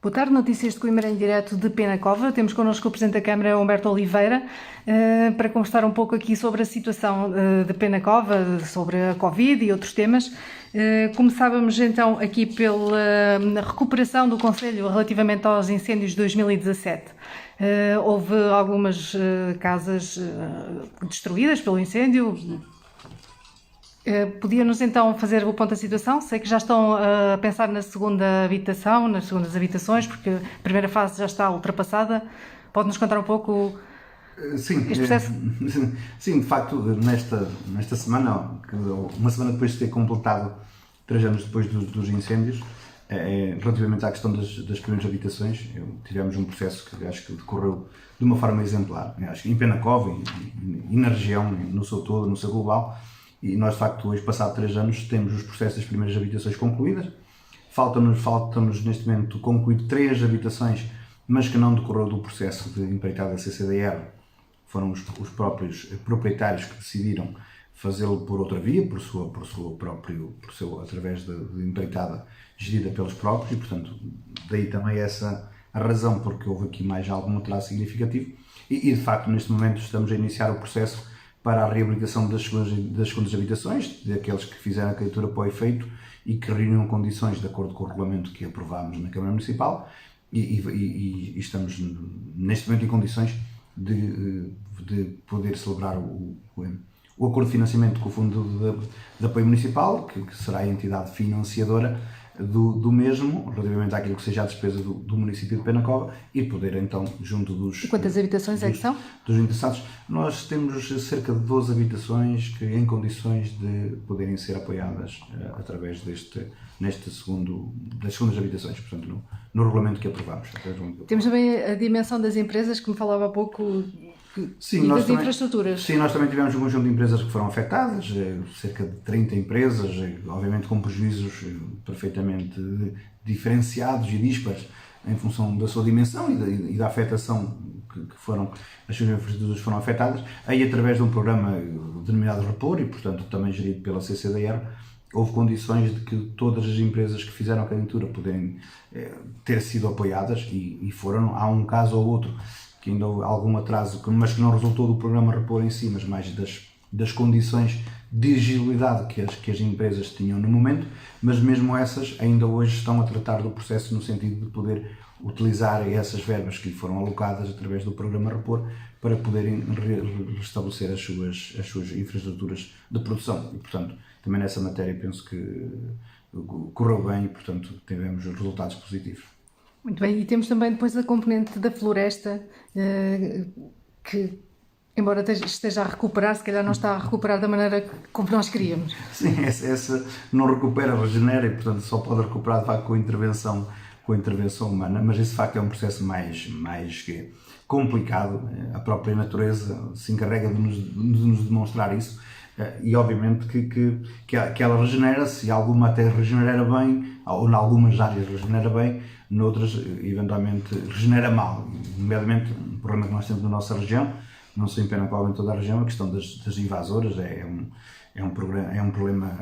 Boa tarde, notícias de Coimbra em direto de Penacova. Temos connosco o Presidente da Câmara, Humberto Oliveira, para conversar um pouco aqui sobre a situação de Penacova, sobre a Covid e outros temas. Começávamos então aqui pela recuperação do Conselho relativamente aos incêndios de 2017. Houve algumas casas destruídas pelo incêndio. Podia-nos então fazer o ponto da situação? Sei que já estão a pensar na segunda habitação, nas segundas habitações, porque a primeira fase já está ultrapassada. Pode-nos contar um pouco Sim, este processo? sim, de facto, nesta semana, uma semana depois de ter completado 3 anos depois dos incêndios, relativamente à questão das primeiras habitações, tivemos um processo que acho que decorreu de uma forma exemplar. Acho que em Penacova e na região, no seu todo, no seu global, e nós, de facto, hoje, passado 3 anos, temos os processos das primeiras habitações concluídas. Faltam-nos neste momento concluir 3 habitações, mas que não decorreu do processo de empreitada da CCDR. Foram os próprios proprietários que decidiram fazê-lo por outra via, através de empreitada gerida pelos próprios, e, portanto, daí também essa a razão porque houve aqui mais algum atraso significativo. E de facto, neste momento, estamos a iniciar o processo para a reabilitação das segundas habitações, daqueles que fizeram a candidatura para o efeito e que reuniam condições de acordo com o regulamento que aprovámos na Câmara Municipal, e estamos neste momento em condições de poder celebrar o acordo de financiamento com o Fundo de Apoio Municipal, que será a entidade financiadora do mesmo, relativamente àquilo que seja a despesa do município de Penacova, e poder então, junto dos... Quantas habitações é que são? Dos interessados, nós temos cerca de 12 habitações que em condições de poderem ser apoiadas através das segundas habitações, portanto, no regulamento que aprovamos. Temos também a dimensão das empresas, que me falava há pouco, Sim, e das infraestruturas. Sim, nós também tivemos um conjunto de empresas que foram afetadas, cerca de 30 empresas, obviamente com prejuízos perfeitamente diferenciados e dispares em função da sua dimensão e da afetação que as suas infraestruturas foram afetadas, aí através de um programa denominado Repor, e portanto também gerido pela CCDR, houve condições de que todas as empresas que fizeram a candidatura puderem ter sido apoiadas, e foram. Há um caso ou outro que ainda houve algum atraso, mas que não resultou do programa Repor em si, mas mais das condições de agilidade que as empresas tinham no momento, mas mesmo essas ainda hoje estão a tratar do processo no sentido de poder utilizar essas verbas que lhe foram alocadas através do programa Repor para poderem restabelecer as suas infraestruturas de produção. E, portanto, também nessa matéria penso que correu bem e, portanto, tivemos resultados positivos. Muito bem, e temos também depois a componente da floresta, que, embora esteja a recuperar, se calhar não está a recuperar da maneira como nós queríamos. Sim, essa não recupera, regenera, e portanto só pode recuperar de facto com a intervenção humana, mas esse de facto é um processo mais complicado. A própria natureza se encarrega de nos demonstrar isso, e obviamente que ela regenera-se, e alguma até regenera bem, ou em algumas áreas regenera bem, noutras eventualmente regenera mal. Nomeadamente, um problema que nós temos na nossa região, não só em Penacova, em toda a região, a questão das invasoras é um problema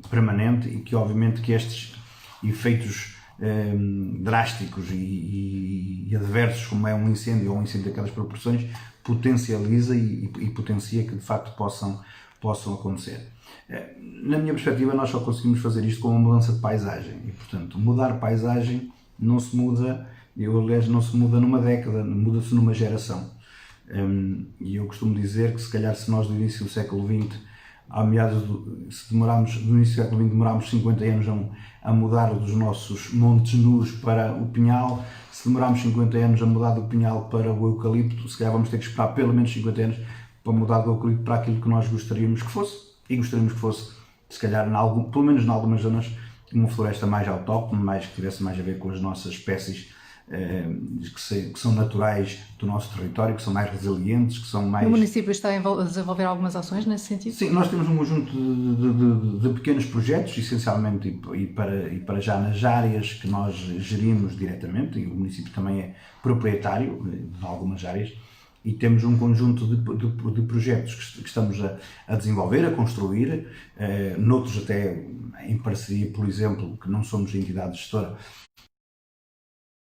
permanente, e que obviamente que estes efeitos drásticos e adversos, como é um incêndio ou um incêndio daquelas proporções, potencializa e potencia que de facto possam acontecer. Na minha perspectiva, nós só conseguimos fazer isto com uma mudança de paisagem, e portanto mudar paisagem não se muda, não se muda numa década, muda-se numa geração. E eu costumo dizer que se calhar se nós do início do século XX, do início do século XX demorámos 50 anos a mudar dos nossos montes nus para o pinhal, se demorámos 50 anos a mudar do pinhal para o eucalipto, se calhar vamos ter que esperar pelo menos 50 anos para mudar do eucalipto para aquilo que nós gostaríamos que fosse, e gostaríamos que fosse, se calhar, pelo menos em algumas zonas, uma floresta mais autóctone, que tivesse mais a ver com as nossas espécies que são naturais do nosso território, que são mais resilientes, que são mais... O município está a desenvolver algumas ações nesse sentido? Sim, nós temos um conjunto de pequenos projetos, essencialmente e para já nas áreas que nós gerimos diretamente, e o município também é proprietário de algumas áreas, e temos um conjunto de projetos que estamos a desenvolver, a construir, noutros até em parceria, por exemplo, que não somos entidade gestora,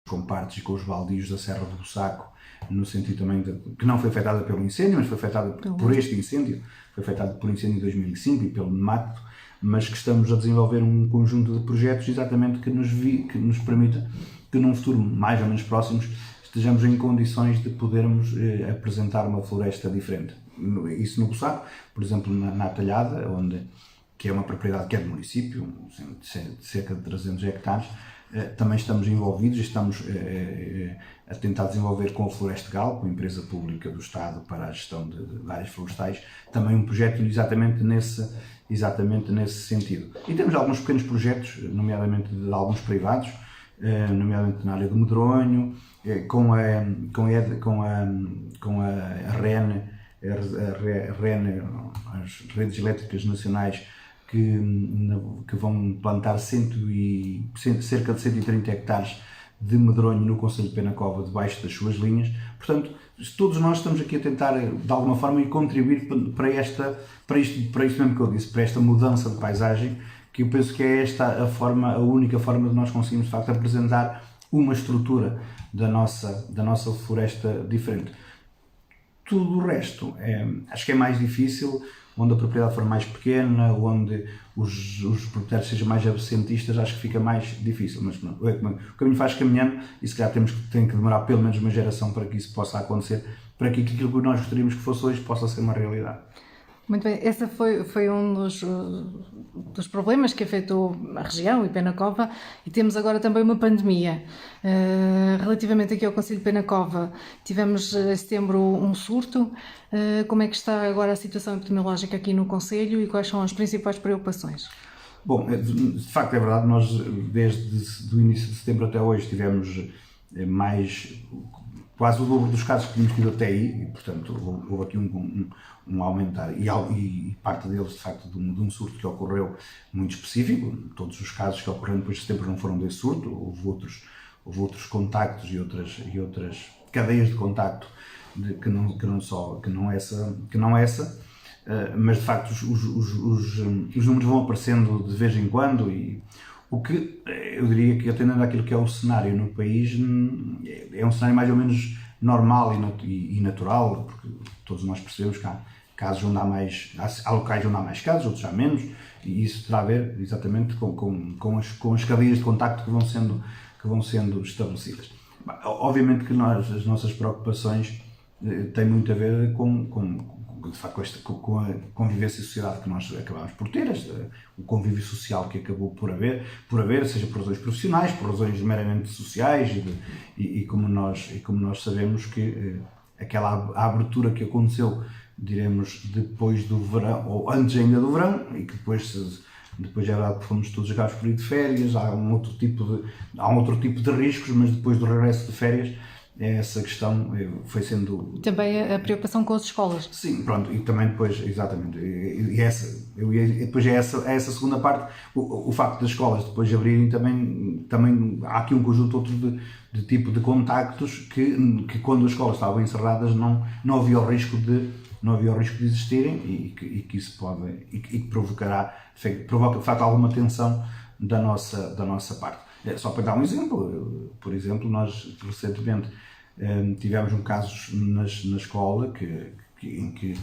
com partes e com os baldios da Serra do Bussaco, no sentido também que não foi afetada pelo incêndio, mas foi afetada por este incêndio, foi afetada por incêndio de 2005 e pelo Nemacto, mas que estamos a desenvolver um conjunto de projetos exatamente que nos permita que num futuro mais ou menos próximo estejamos em condições de podermos apresentar uma floresta diferente. Isso no Bussaco, por exemplo, na Talhada, que é uma propriedade que é do município, de cerca de 300 hectares, também estamos envolvidos e estamos a tentar desenvolver com a Florestal, com a empresa pública do Estado para a gestão de áreas florestais, também um projeto exatamente nesse sentido. E temos alguns pequenos projetos, nomeadamente de alguns privados, nomeadamente na área do medronho, com a REN, as redes elétricas nacionais, que vão plantar cerca de 130 hectares de medronho no concelho de Penacova debaixo das suas linhas. Portanto, todos nós estamos aqui a tentar de alguma forma contribuir para isto mesmo que eu disse, para esta mudança de paisagem, que eu penso que é esta a única forma de nós conseguirmos de facto apresentar uma estrutura da nossa floresta diferente. Tudo o resto acho que é mais difícil, onde a propriedade for mais pequena, onde os proprietários sejam mais absentistas, acho que fica mais difícil. Mas o caminho faz caminhando e se calhar tem que demorar pelo menos uma geração para que isso possa acontecer, para que aquilo que nós gostaríamos que fosse hoje possa ser uma realidade. Muito bem, esse foi um dos problemas que afetou a região e Penacova, e temos agora também uma pandemia. Relativamente aqui ao concelho de Penacova, tivemos em setembro um surto. Como é que está agora a situação epidemiológica aqui no concelho e quais são as principais preocupações? Bom, de facto é verdade, nós desde o início de setembro até hoje tivemos quase o dobro dos casos que tínhamos tido até aí, e portanto houve aqui um aumentar, e parte deles de facto de um surto que ocorreu muito específico. Todos os casos que ocorreram depois de setembro não foram desse surto, houve outros contactos e outras cadeias de contacto que não essa, mas de facto os números vão aparecendo de vez em quando, e o que eu diria que, atendendo àquilo que é o cenário no país, é um cenário mais ou menos normal e natural, porque todos nós percebemos que há casos onde há locais onde há mais casos, outros há menos, e isso terá a ver exatamente com as cadeias de contacto que vão sendo estabelecidas. Obviamente que as nossas preocupações têm muito a ver de facto, com a convivência e sociedade que nós acabamos por ter, o convívio social que acabou por haver, seja por razões profissionais, por razões meramente sociais, e como nós sabemos que aquela abertura que aconteceu, diremos, depois do verão, ou antes ainda do verão, e que depois é verdade que fomos todos acabados por ir de férias, há um outro tipo de riscos, mas depois do regresso de férias, essa questão foi sendo... Também a preocupação com as escolas. Sim, pronto, e também depois, exatamente, depois é essa segunda parte, o facto das escolas depois de abrirem também há aqui um conjunto outro de tipo de contactos que quando as escolas estavam encerradas não havia o risco de existirem, e que isso provoca de facto alguma tensão da nossa parte. Só para dar um exemplo, por exemplo, nós recentemente tivemos um caso na escola em que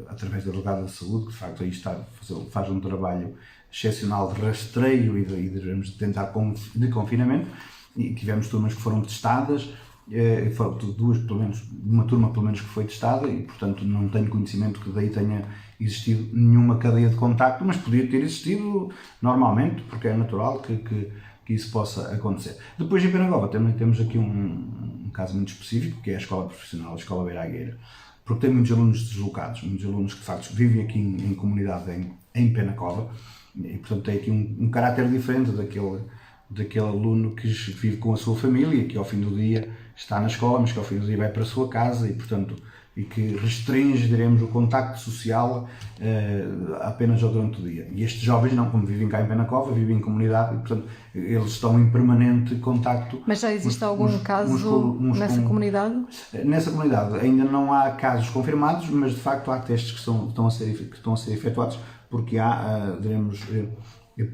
através da delegada de saúde, que de facto aí faz um trabalho excepcional de rastreio e de tentar de confinamento, e tivemos turmas que foram testadas, foram uma turma pelo menos que foi testada, e portanto não tenho conhecimento que daí tenha existido nenhuma cadeia de contacto, mas podia ter existido normalmente, porque é natural que isso possa acontecer. Depois em Penacova também temos aqui um caso muito específico, que é a escola profissional, a escola Beira Agueira, porque tem muitos alunos deslocados, muitos alunos que de facto vivem aqui em comunidade em Penacova, e portanto tem aqui um caráter diferente daquele aluno que vive com a sua família, que ao fim do dia está na escola, mas que ao fim do dia vai para a sua casa, e portanto que restringe, diremos, o contacto social apenas durante o dia. E estes jovens não, como vivem cá em Penacova, vivem em comunidade, e portanto eles estão em permanente contacto. Mas já existe algum caso nessa comunidade? Nessa comunidade ainda não há casos confirmados, mas de facto há testes que estão a ser efetuados, porque há, diremos,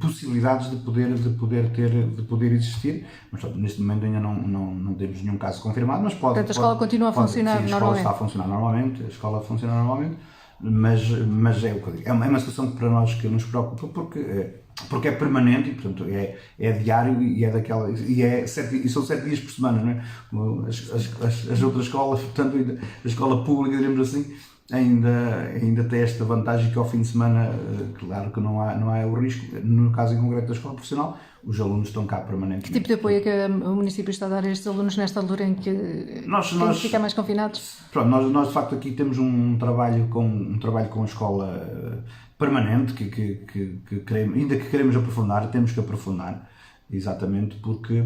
possibilidades de poder existir, mas neste momento ainda não temos nenhum caso confirmado, mas pode... Portanto, a escola continua a funcionar sim, normalmente? A escola está a funcionar normalmente, a escola funciona normalmente, mas é o que eu digo, é uma situação que para nós que nos preocupa porque é permanente e, portanto, é diário e é daquela, e são 7 dias por semana, não é? As outras escolas, portanto, a escola pública, diremos assim, ainda tem esta vantagem que ao fim de semana, claro que não há o risco, no caso em concreto da escola profissional, os alunos estão cá permanentemente. Que tipo de apoio é que o município está a dar a estes alunos nesta altura em que têm que ficar mais confinados? Pronto, nós de facto aqui temos um trabalho com a escola permanente que queremos, ainda que queremos aprofundar, temos que aprofundar, exatamente porque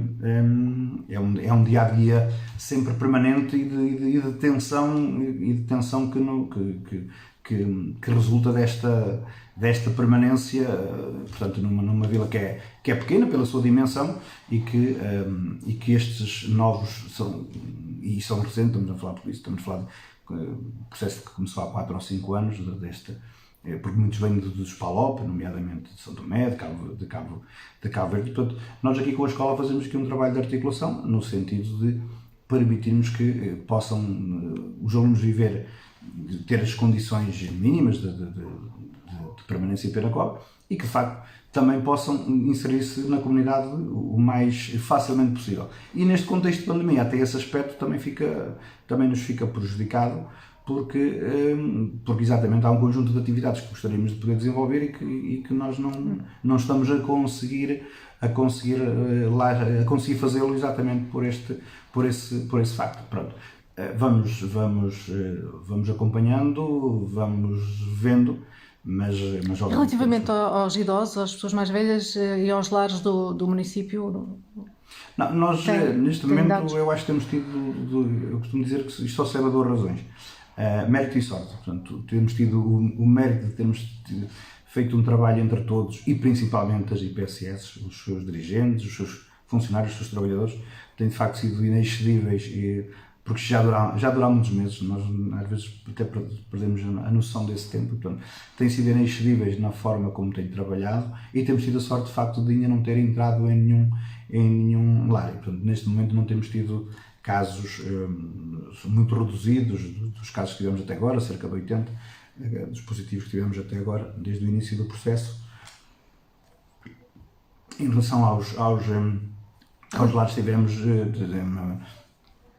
é um dia-a-dia sempre permanente e de tensão que resulta desta permanência, portanto, numa vila que é pequena pela sua dimensão e que estes novos são recentes, estamos a falar por isso, estamos a falar do processo que começou há 4 ou 5 anos, porque muitos vêm dos PALOP, nomeadamente de São Tomé, de Cabo Verde. Portanto, nós aqui com a escola fazemos aqui um trabalho de articulação, no sentido de permitirmos que possam os alunos ter as condições mínimas de permanência em Penacova e que, de facto, também possam inserir-se na comunidade o mais facilmente possível. E neste contexto de pandemia, até esse aspecto também nos fica prejudicado, porque exatamente há um conjunto de atividades que gostaríamos de poder desenvolver e que nós não estamos a conseguir fazê-lo exatamente por esse facto. Pronto. Vamos acompanhando, vamos vendo, mas relativamente aos idosos, às pessoas mais velhas e aos lares do município? Não, nós neste momento dados? Eu acho que temos tido, eu costumo dizer que isto só se leva a 2 razões. Mérito e sorte. Portanto, temos tido o mérito de termos feito um trabalho entre todos e principalmente as IPSS, os seus dirigentes, os seus funcionários, os seus trabalhadores, têm de facto sido inexcedíveis, porque já duraram muitos meses, nós às vezes até perdemos a noção desse tempo, portanto, têm sido inexcedíveis na forma como têm trabalhado e temos tido a sorte de facto de ainda não ter entrado em nenhum lar. Portanto, neste momento não temos tido casos muito reduzidos dos casos que tivemos até agora, cerca de 80 dos positivos que tivemos até agora, desde o início do processo. Em relação aos lares, tivemos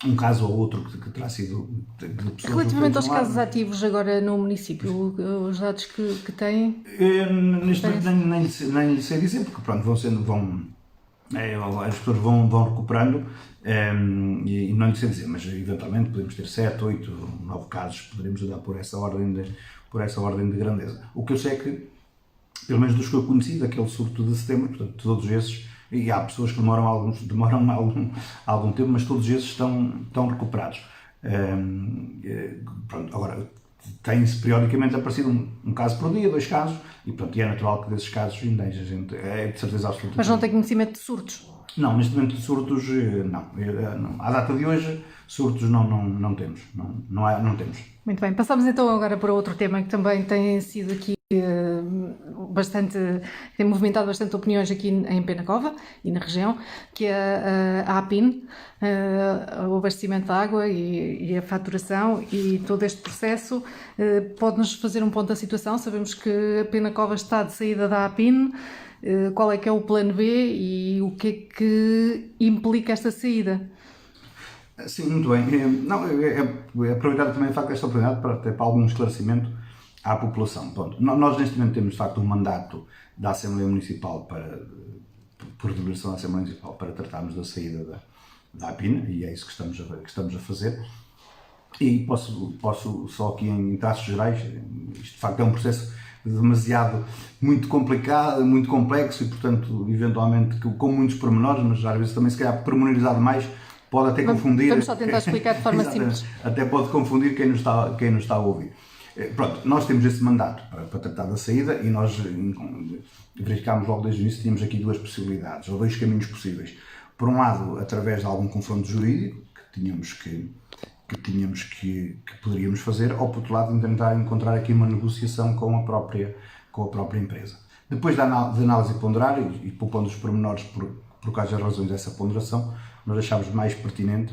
um caso ou outro que terá sido de pessoas... Relativamente aos casos ativos agora no município, os dados que têm? Neste momento nem lhe sei dizer, porque pronto, as pessoas vão recuperando e não lhe sei dizer, mas eventualmente podemos ter 7, 8, 9 casos, poderemos andar por essa ordem de grandeza. O que eu sei é que, pelo menos dos que eu conheci, daquele surto de setembro, portanto, todos esses, e há pessoas que demoram algum tempo, mas todos esses estão recuperados. Pronto, agora, tem-se periodicamente aparecido um caso por dia, 2 casos, e pronto, é natural que desses casos ainda a gente é de certeza absoluta. Mas não tem conhecimento de surtos? Não, neste momento de surtos, não. À data de hoje, surtos não temos. Não temos. Muito bem, passamos então agora para outro tema que também tem sido aqui tem movimentado bastante opiniões aqui em Penacova e na região, que é a APIN, o abastecimento de água e a faturação e todo este processo. Pode-nos fazer um ponto da situação? Sabemos que a Penacova está de saída da APIN. Qual é que é o plano B e o que é que implica esta saída? Sim, muito bem. Aproveitar também de facto esta oportunidade para algum esclarecimento à população. Pronto. Nós neste momento temos de facto um mandato da Assembleia Municipal por deliberação da Assembleia Municipal para tratarmos da saída da APIN e é isso que estamos a fazer. E posso só aqui em traços gerais, isto de facto é um processo muito complicado, muito complexo e portanto eventualmente com muitos pormenores, mas às vezes também se calhar pormenorizado mais pode até confundir. Vamos só tentar explicar de forma simples. Até pode confundir quem nos está a ouvir. Pronto, nós temos esse mandato para tratar da saída e nós verificámos logo desde o início que tínhamos aqui 2 possibilidades, ou 2 caminhos possíveis. Por um lado, através de algum confronto jurídico que poderíamos fazer, ou por outro lado, tentar encontrar aqui uma negociação com a própria empresa. Depois da análise ponderar e poupando os pormenores por causa das razões dessa ponderação, nós achámos mais pertinente,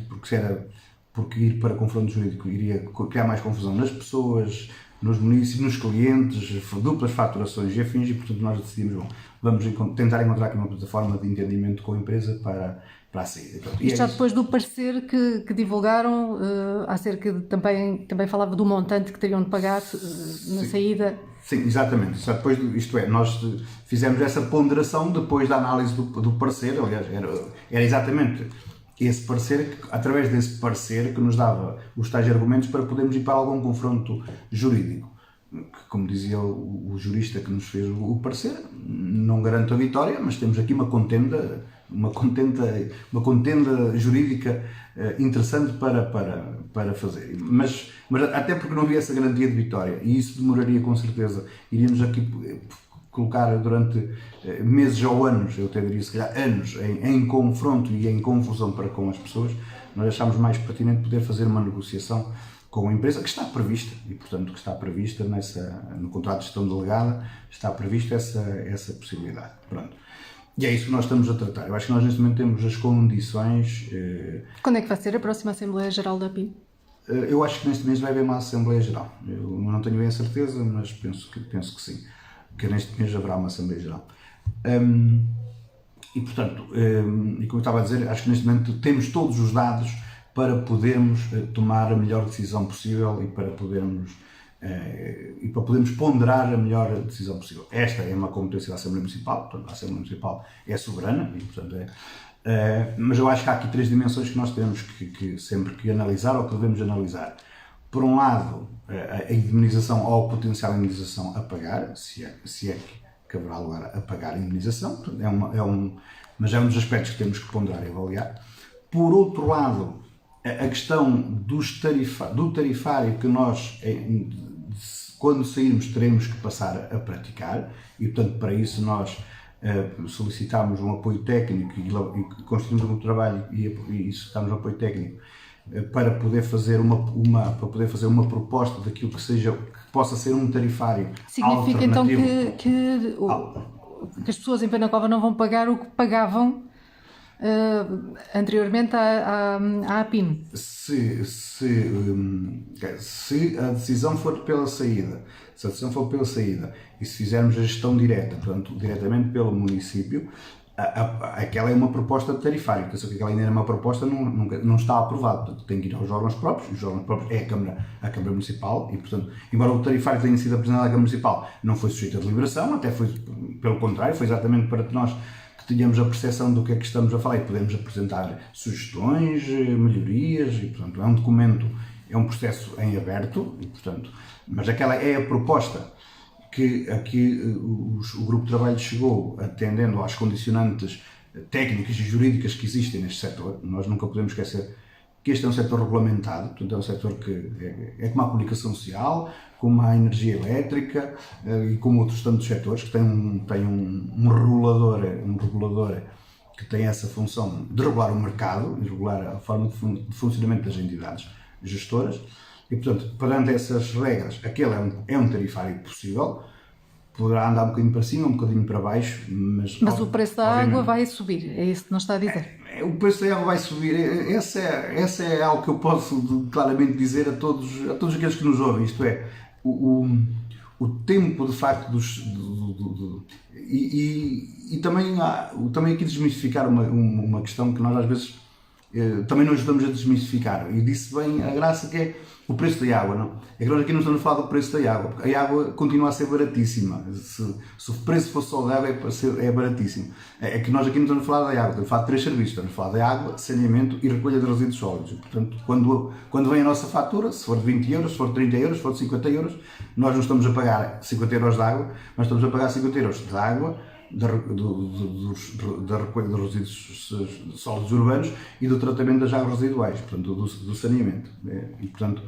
porque ir para confronto jurídico iria criar mais confusão nas pessoas, nos municípios, nos clientes, duplas faturações e afins, e portanto nós decidimos, vamos tentar encontrar aqui uma plataforma de entendimento com a empresa para a saída. Isto já depois do parecer que divulgaram, acerca de, também falava do montante que teriam de pagar na saída. Sim, exatamente. Depois, isto é, nós fizemos essa ponderação depois da análise do parecer, aliás, era exatamente esse parecer, através desse parecer que nos dava os tais argumentos para podermos ir para algum confronto jurídico. Que, como dizia o jurista que nos fez o parecer, não garante a vitória, mas temos aqui uma contenda jurídica interessante para fazer. Mas até porque não havia essa garantia de vitória, e isso demoraria com certeza, iríamos aqui colocar durante meses ou anos, eu até diria se calhar anos, em confronto e em confusão para com as pessoas. Nós achámos mais pertinente poder fazer uma negociação com a empresa, que está prevista, e portanto que está prevista no contrato de gestão delegada, está prevista essa possibilidade. Pronto. E é isso que nós estamos a tratar. Eu acho que nós neste momento temos as condições... Quando é que vai ser a próxima Assembleia Geral da APIN? Eu acho que neste mês vai haver uma Assembleia Geral. Eu não tenho bem a certeza, mas penso que sim. Que neste mês haverá uma Assembleia Geral. E portanto, e como eu estava a dizer, acho que neste momento temos todos os dados para podermos tomar a melhor decisão possível e para podermos ponderar a melhor decisão possível. Esta é uma competência da Assembleia Municipal, portanto a Assembleia Municipal é soberana, e, portanto, mas eu acho que há aqui três dimensões que nós temos que sempre que analisar ou que devemos analisar. Por um lado, a indemnização ou a potencial indemnização a pagar, se é que haverá lugar a pagar a indemnização, mas é um dos aspectos que temos que ponderar e avaliar. Por outro lado, a questão do tarifário que nós, quando sairmos, teremos que passar a praticar, e portanto para isso nós solicitámos um apoio técnico e construímos um trabalho e solicitámos um apoio técnico para poder fazer uma proposta daquilo que possa ser um tarifário. Significa então que as pessoas em Penacova não vão pagar o que pagavam anteriormente à APIN? Se a decisão for pela saída, e se fizermos a gestão direta, portanto, diretamente pelo município, aquela é uma proposta de tarifário, porque aquela ainda é uma proposta, não está aprovada, portanto tem que ir aos órgãos próprios, os órgãos próprios é a Câmara Municipal, e portanto, embora o tarifário tenha sido apresentado à Câmara Municipal, não foi sujeito a deliberação, até foi, pelo contrário, foi exatamente para que nós tenhamos a percepção do que é que estamos a falar e podemos apresentar sugestões, melhorias, e portanto é um documento, é um processo em aberto, e portanto, mas aquela é a proposta que aqui o grupo de trabalho chegou, atendendo às condicionantes técnicas e jurídicas que existem neste setor. Nós nunca podemos esquecer que este é um setor regulamentado, portanto é um setor que é como a comunicação social, como a energia elétrica e como outros tantos setores que tem um regulador que tem essa função de regular o mercado e regular a forma de funcionamento das entidades gestoras. E, portanto, perante essas regras, aquele é um tarifário possível, poderá andar um bocadinho para cima, um bocadinho para baixo, mas o preço da água vai subir, é isso que nos está a dizer? O preço da água vai subir, essa é algo que eu posso claramente dizer a todos aqueles que nos ouvem, isto é, o tempo de facto e também aqui desmistificar uma questão que nós às vezes também não ajudamos a desmistificar, e disse bem a Graça, que é o preço da água. Não? É que nós aqui não estamos a falar do preço da água, porque a água continua a ser baratíssima. Se o preço fosse só da água, é baratíssimo. É que nós aqui não estamos a falar da água, estamos a falar de três serviços. Estamos a falar da água, saneamento e recolha de resíduos sólidos. Portanto, quando vem a nossa fatura, se for de 20 euros, se for de 30 euros, se for de 50 euros, nós não estamos a pagar 50 euros de água, nós estamos a pagar 50 euros de água, da recolha de resíduos sólidos urbanos e do tratamento das águas residuais, portanto, do saneamento. E, portanto,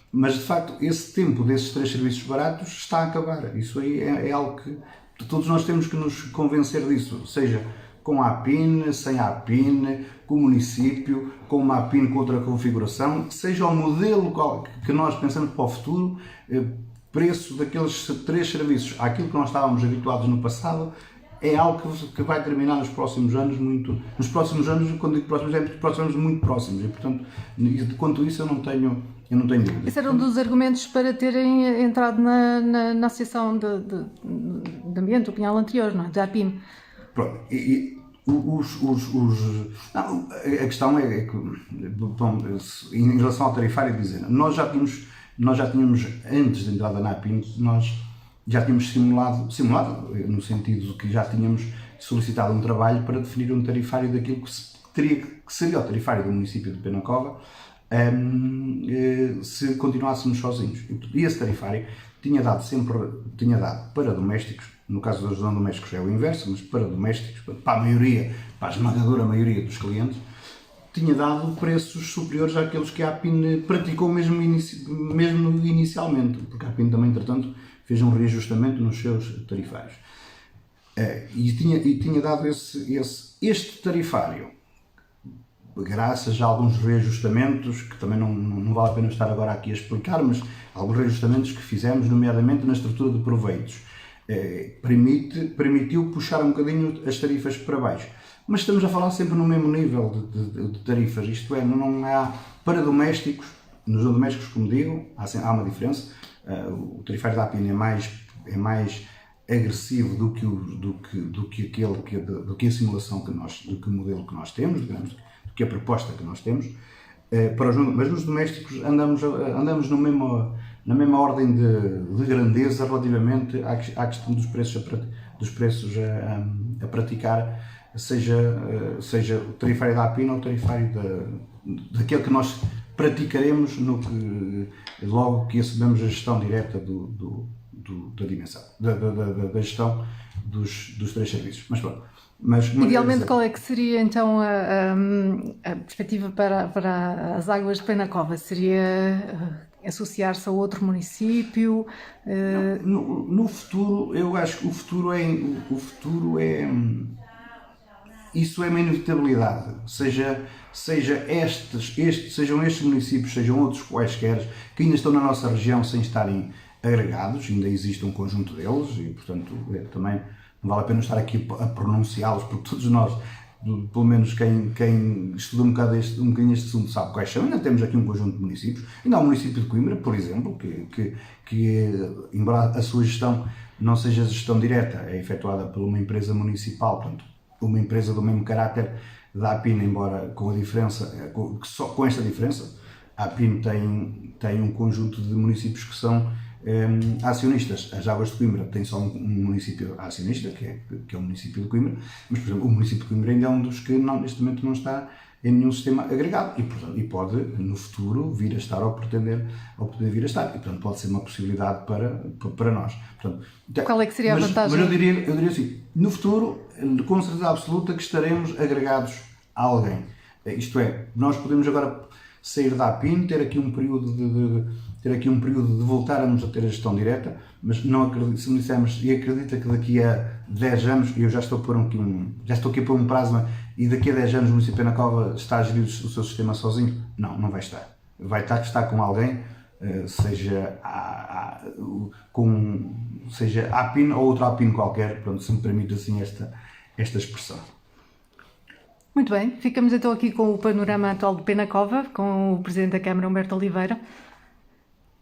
mas, de facto, esse tempo desses três serviços baratos está a acabar. Isso aí é algo que todos nós temos que nos convencer disso, seja com a APIN, sem a APIN, com o município, com uma APIN com outra configuração, seja o modelo que nós pensamos para o futuro, preço daqueles 3 serviços àquilo que nós estávamos habituados no passado é algo que vai terminar nos próximos anos nos próximos anos, quando digo próximos, é próximos muito próximos, e portanto, quanto isso eu não tenho dúvida. Esse era um dos argumentos para terem entrado na Associação de Ambiente, o Pinhal anterior, não é? Da APIM. Pronto, não, a questão é que, bom, em relação ao tarifário, dizer, nós já tínhamos, antes da entrada na APIM, nós já tínhamos simulado no sentido de que já tínhamos solicitado um trabalho para definir um tarifário daquilo que seria o tarifário do município de Penacova, se continuássemos sozinhos. E esse tarifário tinha dado para domésticos, no caso dos não domésticos é o inverso, mas para domésticos, para a esmagadora maioria dos clientes, tinha dado preços superiores àqueles que a APIN praticou mesmo inicialmente, porque a APIN também, entretanto, fez um reajustamento nos seus tarifários. E tinha dado este tarifário, graças a alguns reajustamentos, que também não vale a pena estar agora aqui a explicar, mas alguns reajustamentos que fizemos, nomeadamente na estrutura de proveitos, permitiu puxar um bocadinho as tarifas para baixo. Mas estamos a falar sempre no mesmo nível de tarifas, isto é, não há para domésticos, nos domésticos, como digo, há uma diferença. O tarifário da APIN é mais agressivo do que a simulação do que o modelo que nós temos, digamos, do que a proposta que nós temos. Mas nos domésticos andamos na mesma ordem de grandeza relativamente à questão dos preços a praticar, seja o tarifário da APIN ou o tarifário daquele que nós praticaremos logo que assumamos a gestão direta da dimensão, da gestão dos 3 serviços. Mas pronto. Idealmente, qual é que seria então a perspectiva para as águas de Penacova? Seria associar-se a outro município? No futuro, eu acho que o futuro é isso é uma inevitabilidade, sejam estes municípios, sejam outros quaisquer, que ainda estão na nossa região sem estarem agregados, ainda existe um conjunto deles e, portanto, também não vale a pena estar aqui a pronunciá-los, porque todos nós, pelo menos quem estuda um bocadinho este assunto sabe quais são. Ainda temos aqui um conjunto de municípios, ainda há o município de Coimbra, por exemplo, que embora a sua gestão não seja gestão direta, é efetuada por uma empresa municipal, portanto, uma empresa do mesmo caráter da APIN, embora com a diferença, só com esta diferença, a APIN tem um conjunto de municípios que são acionistas. As Águas de Coimbra tem só um município acionista, que é o município de Coimbra, mas, por exemplo, o município de Coimbra ainda é um dos que neste momento não está em nenhum sistema agregado e pode, no futuro, vir a estar ou pretender vir a estar. E, portanto, pode ser uma possibilidade para nós. Portanto, qual é que seria a vantagem? Mas eu diria assim, no futuro, com certeza absoluta que estaremos agregados a alguém. Isto é, nós podemos agora sair da APIN, ter aqui um período de voltarmos a ter a gestão direta, mas não acredito, se me dissermos, e acredita que daqui a 10 anos, eu já estou aqui a pôr um prazo, e daqui a 10 anos o município de Penacova está a gerir o seu sistema sozinho? Não vai estar. Vai estar com alguém, seja a APIN ou outra APIN qualquer, pronto, se me permite assim esta expressão. Muito bem, ficamos então aqui com o panorama atual de Penacova, com o Presidente da Câmara, Humberto Oliveira.